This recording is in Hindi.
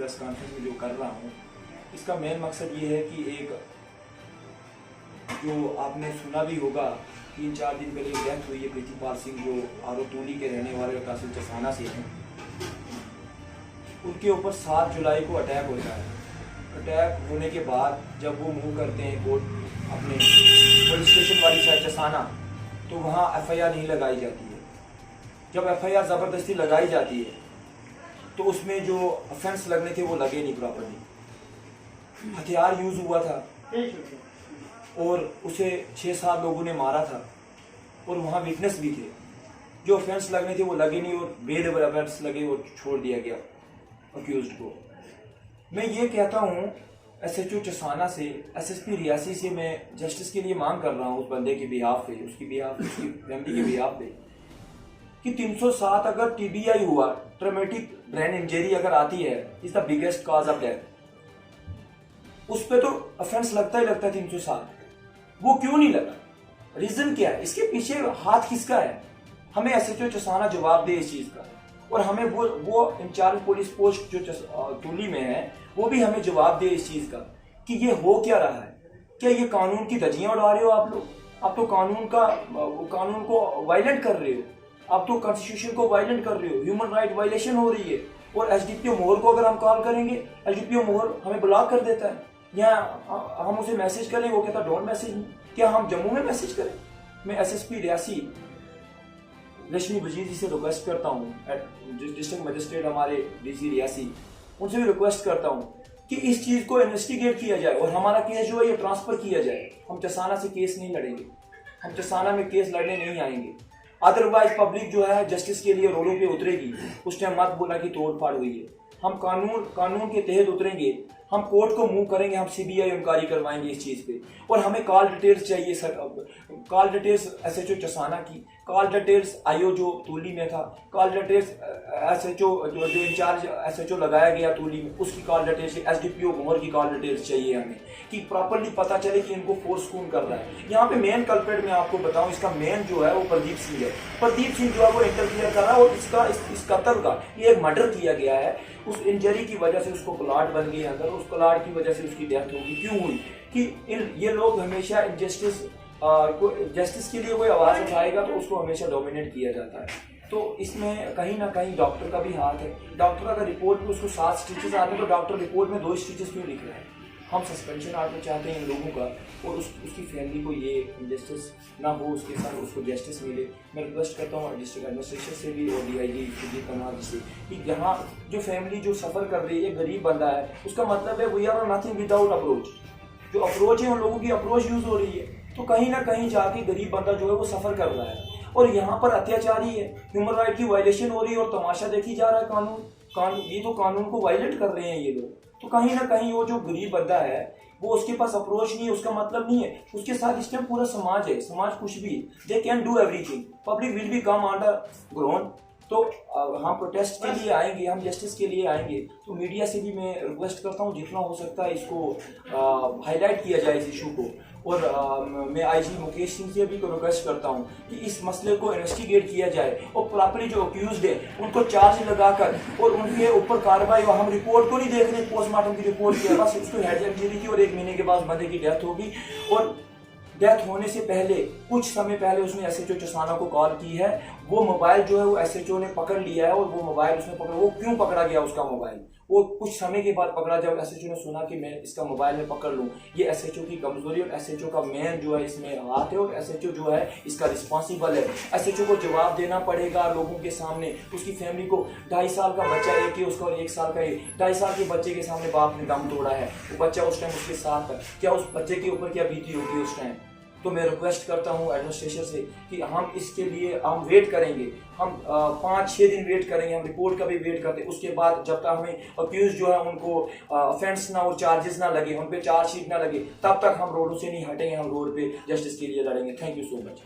प्रेस कॉन्फ्रेंस में जो कर रहा हूँ, इसका मेन मकसद ये है कि एक जो आपने सुना भी होगा 3-4 दिन पहले डेथ हुई है प्रीतिपाल सिंह, जो आरोतूली के रहने वाले तहसील चसाना से हैं। उनके ऊपर 7 जुलाई को अटैक होता है। अटैक होने के बाद जब वो मूव करते हैं कोर्ट अपने पुलिस स्टेशन वाली साइड चसाना, तो वहाँ FIR नहीं लगाई जाती है। जब FIR ज़बरदस्ती लगाई जाती है तो उसमें जो ऑफेंस लगने थे वो लगे नहीं प्रॉपर्ली। हथियार यूज़ हुआ था और उसे 6-7 लोगों ने मारा था और वहाँ विटनेस भी थे। जो ऑफेंस लगने थे वो लगे नहीं और बेड लगे और छोड़ दिया गया अक्यूज्ड को। मैं ये कहता हूँ SHO चसाना से, SSP रियासी से मैं जस्टिस के लिए मांग कर रहा हूँ उस बंदे के बिहाफ पे, उसकी फैमिली के बिहाफ पे, कि 307 अगर TBI हुआ, ट्रॉमेटिक ब्रेन इंजरी अगर आती है, is the biggest cause of death, उस पे तो ऑफेंस लगता ही लगता है 307। वो क्यों नहीं लगा? रीजन क्या है? इसके पीछे हाथ किसका है? हमें SHO चसाना जवाब दे इस चीज का, और हमें वो इंचार्ज पुलिस पोस्ट जो टूली में है वो भी हमें जवाब दे इस चीज का कि ये हो क्या रहा है। क्या ये कानून की धज्जियां उड़ा रहे हो आप लोग? आप तो कानून को वायलेंट कर रहे हो, आप तो कॉन्स्टिट्यूशन को वायलेंट कर रहे हो, ह्यूमन राइट वायलेशन हो रही है। और SDPO मोहर को अगर हम कॉल करेंगे, SDPO मोहर हमें ब्लॉक कर देता है, या हम उसे मैसेज करें वो कहता डोंट मैसेज मी। क्या हम जम्मू में मैसेज करें? मैं SSP रियासी रश्मि वजीर जी से रिक्वेस्ट करता हूँ, डिस्ट्रिक्ट मजिस्ट्रेट हमारे DC रियासी, उनसे भी रिक्वेस्ट करता हूँ कि इस चीज़ को इन्वेस्टिगेट किया जाए और हमारा केस जो है ये ट्रांसफ़र किया जाए। हम चसाना से केस नहीं लड़ेंगे, हम चसाना में केस लड़ने नहीं आएंगे। अदरवाइज पब्लिक जो है जस्टिस के लिए रोडों पे उतरेगी। उस टाइम मत बोला कि तोड़ फाड़ हुई है। हम कानून के तहत उतरेंगे, हम कोर्ट को मूव करेंगे, हम CBI इंक्वायरी करवाएंगे इस चीज़ पे। और हमें कॉल डिटेल्स चाहिए sir, call details SHO Chassana की, कॉल डिटेल्स IO जो तूली में था, कॉल डिटेल्स SHO जो इंचार्ज SHO लगाया गया तूली में, उसकी कॉल डिटेल्स, SDPO मोहर की कॉल डिटेल्स चाहिए हमें, कि प्रॉपरली पता चले कि इनको फोर्स कौन कर रहा है। यहाँ पे मेन कल्प्रेट मैं आपको बताऊँ, इसका मेन जो है वो प्रदीप सिंह है। प्रदीप सिंह जो है वो इंटरफियर कर रहा है, और इस कत्ल का ये एक मर्डर किया गया है। उस इंजरी की वजह से उसको क्लॉट बन गई, अगर उस क्लॉट की वजह से उसकी डेथ होगी। क्यों हुई? कि ये लोग हमेशा जस्टिस के लिए कोई आवाज़ उठाएगा तो उसको हमेशा डोमिनेट किया जाता है। तो इसमें कहीं ना कहीं डॉक्टर का भी हाथ है। डॉक्टर अगर रिपोर्ट में उसको 7 स्टिचेस आते हैं तो डॉक्टर रिपोर्ट में 2 स्टिचेस क्यों लिख रहे हैं? हम सस्पेंशन आर्डर चाहते हैं इन लोगों का, और उसकी फैमिली को ये इंजस्टिस ना हो, उसके साथ उसको जस्टिस मिले। मैं रिक्वेस्ट करता हूँ डिस्ट्रिक्ट एडमिनिस्ट्रेशन से भी और DIG सुजीत कमाल से कि यहाँ जो फैमिली जो सफ़र कर रही है, गरीब बंदा है, उसका मतलब है we are nothing without approach. जो अप्रोच है उन लोगों की अप्रोच यूज़ हो रही है, तो कहीं ना कहीं जाके गरीब बंदा जो है वो सफ़र कर रहा है। और यहाँ पर अत्याचारी है, ह्यूमन राइट की वायलेशन हो रही है और तमाशा देखी जा रहा है। ये तो कानून को वायलेट कर रहे हैं ये लोग। तो कहीं ना कहीं वो जो गरीब बंदा है वो उसके पास अप्रोच नहीं है, उसका मतलब नहीं है। उसके साथ इस टाइम पूरा समाज है, समाज कुछ भी, they can do everything, public will be come under ground. तो हम प्रोटेस्ट के लिए आएंगे, हम जस्टिस के लिए आएंगे। तो मीडिया से भी मैं रिक्वेस्ट करता हूँ जितना हो सकता है इसको हाईलाइट किया जाए इस इशू को। और मैं IG मुकेश सिंह से भी रिक्वेस्ट करता हूँ कि इस मसले को इन्वेस्टिगेट किया जाए और प्रॉपर्ली जो अक्यूज्ड है उनको चार्ज लगाकर और उनके ऊपर कार्रवाई हो। हम रिपोर्ट को नहीं देख रहे, पोस्टमार्टम की रिपोर्ट की, बस उसको हेड इंजरी थी और 1 महीने के बाद बंदे की डेथ होगी। और डेथ होने से पहले कुछ समय पहले उसने SHO चसाना को कॉल की है। वो मोबाइल जो है वो SHO ने पकड़ लिया है, और वो मोबाइल उसने पकड़ा, वो क्यों पकड़ा गया उसका मोबाइल, वो कुछ समय के बाद पकड़ा। जब SHO ने सुना कि मैं इसका मोबाइल में पकड़ लूँ, ये SHO की कमजोरी और SHO का मेन जो है इसमें हाथ है, और SHO जो है इसका रिस्पॉन्सिबल है। SHO को जवाब देना पड़ेगा लोगों के सामने। उसकी फैमिली को 2.5 साल का बच्चा एक ही उसका, और 1 साल का 2.5 साल के बच्चे के सामने बाप ने दम तोड़ा है। वो बच्चा उस टाइम उसके साथ था, क्या उस बच्चे के ऊपर क्या बीती होगी उस टाइम? तो मैं रिक्वेस्ट करता हूँ एडमिनिस्ट्रेशन से कि हम इसके लिए हम वेट करेंगे, हम 5-6 दिन वेट करेंगे, हम रिपोर्ट का भी वेट करते हैं। उसके बाद जब तक हमें अक्यूज जो है उनको ऑफेंस ना और चार्जेस ना लगे, उन पे चार्जशीट ना लगे, तब तक हम रोडों से नहीं हटेंगे, हम रोड पे जस्टिस के लिए लड़ेंगे। Thank you so much.